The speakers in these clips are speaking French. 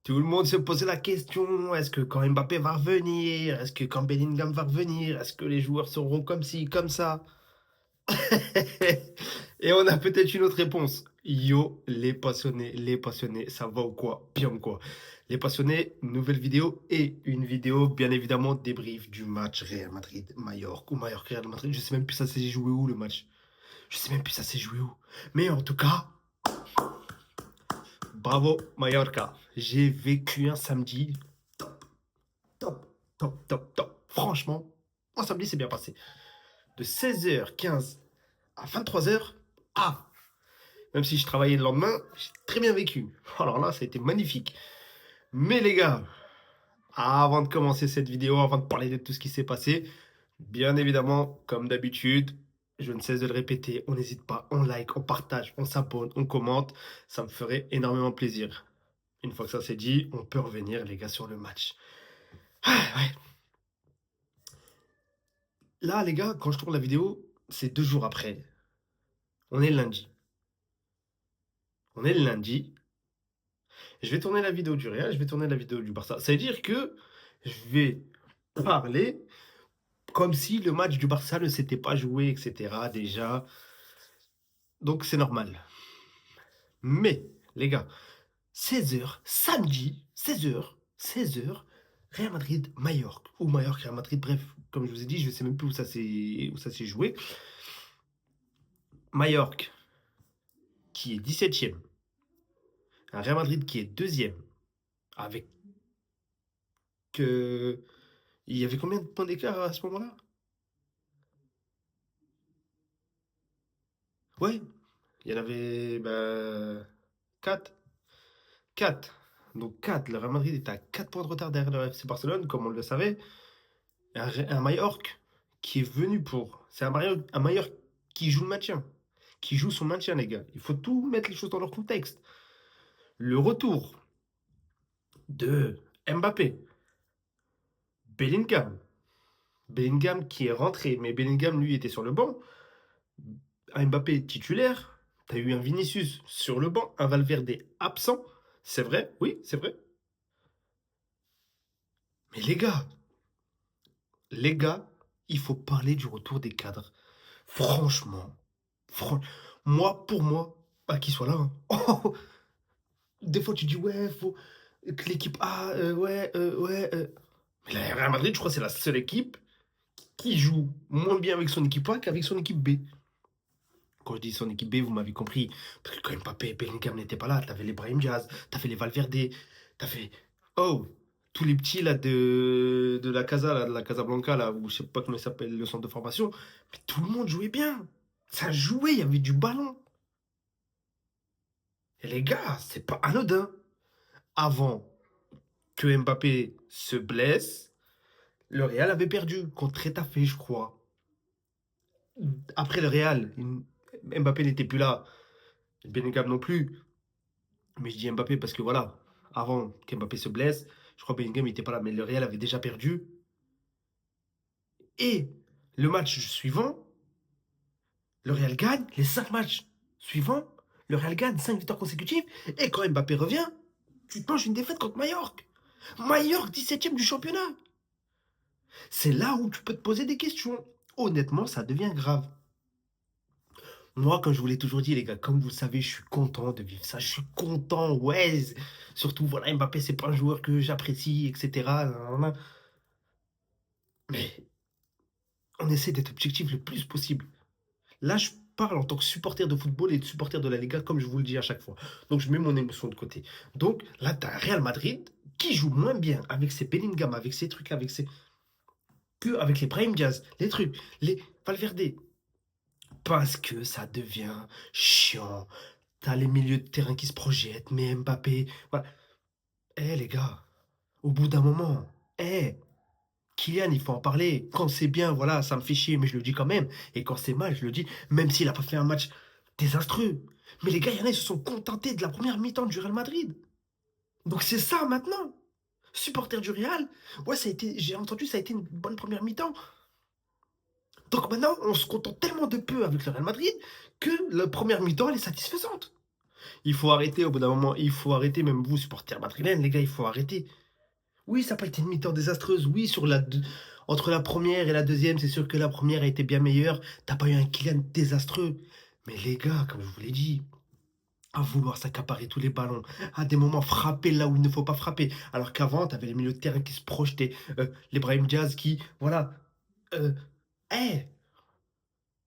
Tout le monde se posait la question, est-ce que quand Mbappé va revenir? Est-ce que quand Bellingham va revenir? Est-ce que les joueurs seront comme ci, comme ça? Et on a peut-être une autre réponse. Yo, les passionnés, ça va ou quoi? Bien ou quoi? Les passionnés, nouvelle vidéo et une vidéo, bien évidemment, débrief du match Real Madrid-Mallorca ou Mallorca-Real Madrid. Je sais même plus ça s'est joué où le match. Je sais même plus ça s'est joué où. Mais en tout cas, bravo Mallorca. J'ai vécu un samedi top, top, top, top, top. Franchement, un samedi c'est bien passé. De 16h15 à 23h, ah, même si je travaillais le lendemain, j'ai très bien vécu. Alors là, ça a été magnifique. Mais les gars, avant de commencer cette vidéo, avant de parler de tout ce qui s'est passé, bien évidemment, comme d'habitude, je ne cesse de le répéter, on n'hésite pas, on like, on partage, on s'abonne, on commente, ça me ferait énormément plaisir. Une fois que ça c'est dit, on peut revenir les gars sur le match. Ah, ouais. Là les gars, quand je tourne la vidéo, c'est 2 jours après. On est le lundi. On est le lundi. Je vais tourner la vidéo du Real, je vais tourner la vidéo du Barça. Ça veut dire que je vais parler comme si le match du Barça ne s'était pas joué, etc. déjà. Donc c'est normal. Mais, les gars, 16h, samedi, 16h, Real Madrid, Mallorca. Ou Mallorca, Real Madrid, bref, comme je vous ai dit, je ne sais même plus où ça s'est joué. Mallorca, qui est 17e. Un Real Madrid qui est deuxième. Avec. Il y avait combien de points d'écart à ce moment-là? Ouais, il y en avait 4. 4. Donc 4. Le Real Madrid est à 4 points de retard derrière le FC Barcelone, comme on le savait. Un Mallorca qui est venu pour. C'est un Mallorca qui joue le maintien. Qui joue son maintien, les gars. Il faut tout mettre les choses dans leur contexte. Le retour de Mbappé, Bellingham. Bellingham qui est rentré, mais Bellingham, lui, était sur le banc. Un Mbappé titulaire. T'as eu un Vinicius sur le banc, un Valverde absent. C'est vrai, oui, c'est vrai. Mais les gars, il faut parler du retour des cadres. Franchement, fran- pour moi, pas qu'il soit là, hein. Oh, des fois, tu dis, ouais, faut que l'équipe A, ouais, ouais. Mais la Real Madrid, je crois que c'est la seule équipe qui joue moins bien avec son équipe A qu'avec son équipe B. Quand je dis son équipe B, vous m'avez compris. Parce que quand Mbappé et Bellingham n'étaient pas là, t'avais les Brahim Diaz, t'avais les Valverde, t'avais. Oh! Tous les petits là de la Casa, là, de la Casablanca, là, ou je sais pas comment il s'appelle le centre de formation. Mais tout le monde jouait bien. Ça jouait, il y avait du ballon. Et les gars, c'est pas anodin. Avant que Mbappé se blesse, le Real avait perdu contre Retafe, je crois. Après le Real, Mbappé n'était plus là. Bellingham non plus. Mais je dis Mbappé parce que voilà, avant qu'Mbappé se blesse, je crois que Bellingham n'était pas là, mais le Real avait déjà perdu. Et le match suivant, le Real gagne. Les 5 matchs suivants, le Real gagne 5 victoires consécutives. Et quand Mbappé revient, tu te manges une défaite contre Mallorca. Mallorca, 17e du championnat. C'est là où tu peux te poser des questions. Honnêtement, ça devient grave. Moi, comme je vous l'ai toujours dit, les gars, comme vous le savez, je suis content de vivre ça. Je suis content, ouais. Surtout, voilà, Mbappé, c'est pas un joueur que j'apprécie, etc. Nanana. Mais on essaie d'être objectif le plus possible. Là, je parle en tant que supporter de football et de supporter de la Liga, comme je vous le dis à chaque fois. Donc, je mets mon émotion de côté. Donc, là, tu as Real Madrid qui joue moins bien avec ses Bellingham, avec ses trucs, que avec les Brahim Diaz, les trucs, les Valverde. Parce que ça devient chiant. T'as les milieux de terrain qui se projettent, mais Mbappé. Voilà. Eh les gars, au bout d'un moment, eh, Kylian, il faut en parler. Quand c'est bien, voilà, ça me fait chier, mais je le dis quand même. Et quand c'est mal, je le dis, même s'il a pas fait un match désastreux. Mais les gars, il y en a, ils se sont contentés de la première mi-temps du Real Madrid. Donc c'est ça maintenant. Supporter du Real, ouais, j'ai entendu, ça a été une bonne première mi-temps. Donc maintenant, on se contente tellement de peu avec le Real Madrid que la première mi-temps, elle est satisfaisante. Il faut arrêter au bout d'un moment, il faut arrêter, même vous, supporters madrilènes, les gars, il faut arrêter. Oui, ça n'a pas été une mi-temps désastreuse. Oui, entre la première et la deuxième, c'est sûr que la première a été bien meilleure. T'as pas eu un Kylian désastreux. Mais les gars, comme je vous l'ai dit, à vouloir s'accaparer tous les ballons, à des moments frapper là où il ne faut pas frapper. Alors qu'avant, t'avais les milieux de terrain qui se projetaient, les Brahim Diaz qui, voilà. Euh, eh,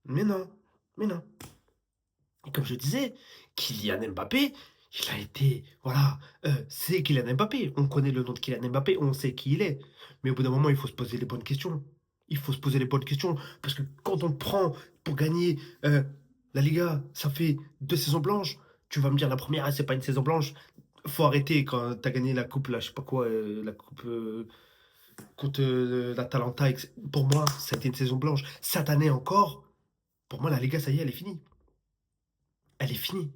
mais non, mais non. Et comme je disais, Kylian Mbappé, il a été, voilà, c'est Kylian Mbappé. On connaît le nom de Kylian Mbappé, on sait qui il est. Mais au bout d'un moment, il faut se poser les bonnes questions. Il faut se poser les bonnes questions. Parce que quand on le prend pour gagner la Liga, ça fait 2 saisons blanches. Tu vas me dire, la première, ah, c'est pas une saison blanche. Faut arrêter quand t'as gagné la coupe, là, je sais pas quoi, la coupe contre l'Atalanta. Pour moi, ça a été une saison blanche. Cette année encore, pour moi, la Liga, ça y est, elle est finie. Elle est finie.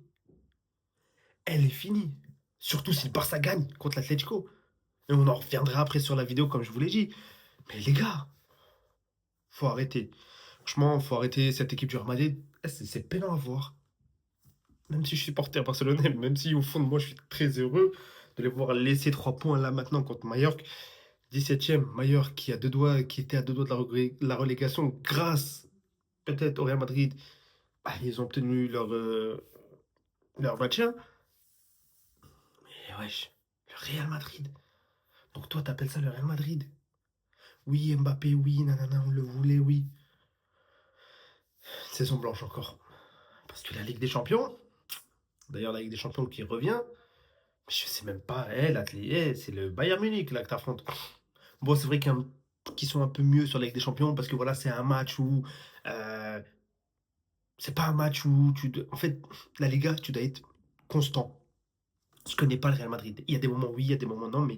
Elle est finie. Surtout si le Barça gagne contre l'Atlético. Et on en reviendra après sur la vidéo, comme je vous l'ai dit. Mais les gars, faut arrêter. Franchement, faut arrêter cette équipe du Real Madrid. C'est peinant à voir. Même si je suis supporter barcelonais, même si au fond de moi, je suis très heureux de les voir laisser 3 points là maintenant contre Mallorca. 17e, Mallorca qui, a deux doigts, qui était à 2 doigts de la relégation grâce peut-être au Real Madrid. Bah, ils ont obtenu leur maintien. Mais wesh, le Real Madrid. Donc toi, t'appelles ça le Real Madrid? Oui, Mbappé, oui, nanana, on le voulait, oui. Saison blanche encore. Parce que la Ligue des Champions, d'ailleurs la Ligue des Champions qui revient, je sais même pas, c'est le Bayern Munich là que t'affrontes. Bon, c'est vrai qu'ils sont un peu mieux sur la Ligue des Champions parce que voilà, c'est un match où. euh, c'est pas un match où en fait, la Liga, tu dois être constant. Ce que n'est pas le Real Madrid. Il y a des moments oui, il y a des moments non, mais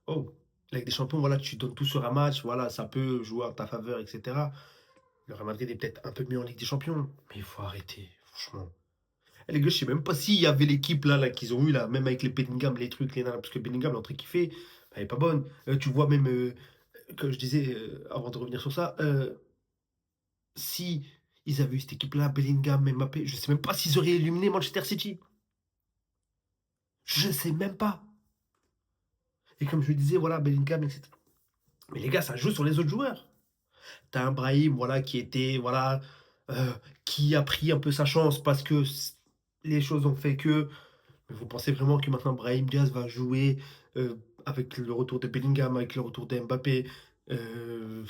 oh, la Ligue des Champions, voilà, tu donnes tout sur un match, voilà, ça peut jouer en ta faveur, etc. Le Real Madrid est peut-être un peu mieux en Ligue des Champions, mais il faut arrêter, franchement. Et les gars, je sais même pas s'il y avait l'équipe là, qu'ils ont eu là, même avec les Bellingham, les trucs, les nanas, parce que Bellingham, l'entrée qu'il fait, elle est pas bonne. Tu vois même, comme je disais, avant de revenir sur ça, si ils avaient eu cette équipe-là, Bellingham, Mbappé, je sais même pas s'ils auraient éliminé Manchester City. Je sais même pas. Et comme je disais, voilà, Bellingham, etc. Mais les gars, ça joue sur les autres joueurs. T'as un Brahim, voilà, qui était, voilà, qui a pris un peu sa chance parce que les choses ont fait que. Mais vous pensez vraiment que maintenant Brahim Diaz va jouer avec le retour de Bellingham, avec le retour de Mbappé, euh,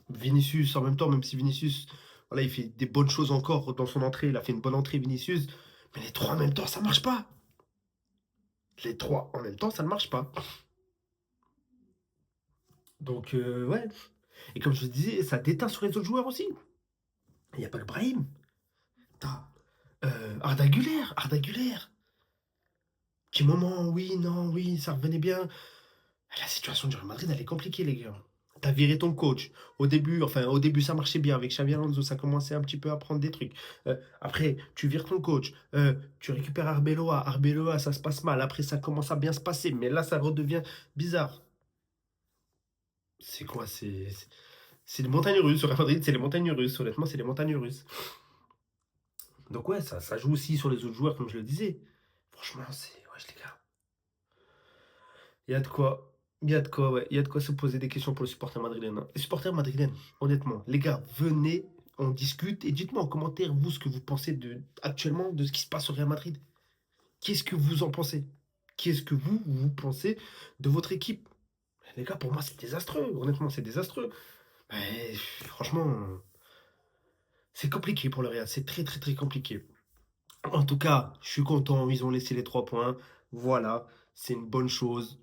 Vinicius en même temps, même si Vinicius, voilà, il fait des bonnes choses encore dans son entrée, il a fait une bonne entrée Vinicius, mais les trois en même temps, ça marche pas. Les trois en même temps, ça ne marche pas. Donc, ouais. Et comme je vous disais, ça déteint sur les autres joueurs aussi. Il n'y a pas que Brahim. T'as Arda Güler, Arda Güler. Petit moment, oui, non, oui, ça revenait bien. La situation du Real Madrid, elle est compliquée, les gars. T'as viré ton coach. Au début, ça marchait bien. Avec Xavi Alonso, ça commençait un petit peu à prendre des trucs. Après, tu vires ton coach. Tu récupères Arbeloa. Arbeloa, ça se passe mal. Après, ça commence à bien se passer. Mais là, ça redevient bizarre. C'est quoi? C'est les montagnes russes. Au Real Madrid, c'est les montagnes russes. Honnêtement, c'est les montagnes russes. Donc, ouais, ça joue aussi sur les autres joueurs, comme je le disais. Franchement, c'est. Wesh, les gars. Il y a de quoi. Il y a de quoi, ouais. Il y a de quoi se poser des questions pour les supporters madrilènes, hein. Les supporters madrilènes, honnêtement, les gars, venez, on discute et dites-moi en commentaire, vous, ce que vous pensez actuellement de ce qui se passe au Real Madrid. Qu'est-ce que vous en pensez? Qu'est-ce que vous pensez de votre équipe? Les gars, pour moi, c'est désastreux. Honnêtement, c'est désastreux. Mais, franchement, c'est compliqué pour le Real. C'est très, très, très compliqué. En tout cas, je suis content. Ils ont laissé les 3 points. Voilà, c'est une bonne chose.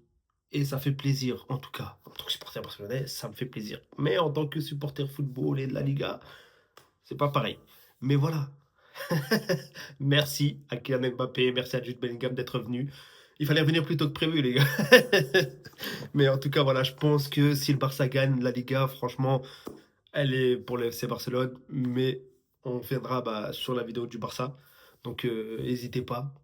Et ça fait plaisir, en tout cas. En tant que supporter barcelonais, ça me fait plaisir. Mais en tant que supporter football et de la Liga, c'est pas pareil. Mais voilà. Merci à Kylian Mbappé, merci à Jude Bellingham d'être venu. Il fallait revenir plus tôt que prévu, les gars. Mais en tout cas, voilà, je pense que si le Barça gagne la Liga, franchement, elle est pour le FC Barcelone. Mais on viendra bah, sur la vidéo du Barça. Donc, n'hésitez pas.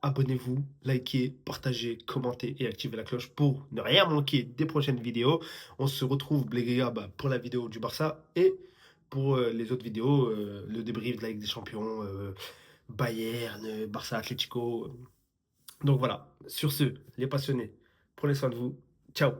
Abonnez-vous, likez, partagez, commentez et activez la cloche pour ne rien manquer des prochaines vidéos. On se retrouve, les gars, bah, pour la vidéo du Barça et pour les autres vidéos, le débrief de la Ligue des Champions, Bayern, Barça, Atlético. Donc voilà, sur ce, les passionnés, prenez soin de vous. Ciao.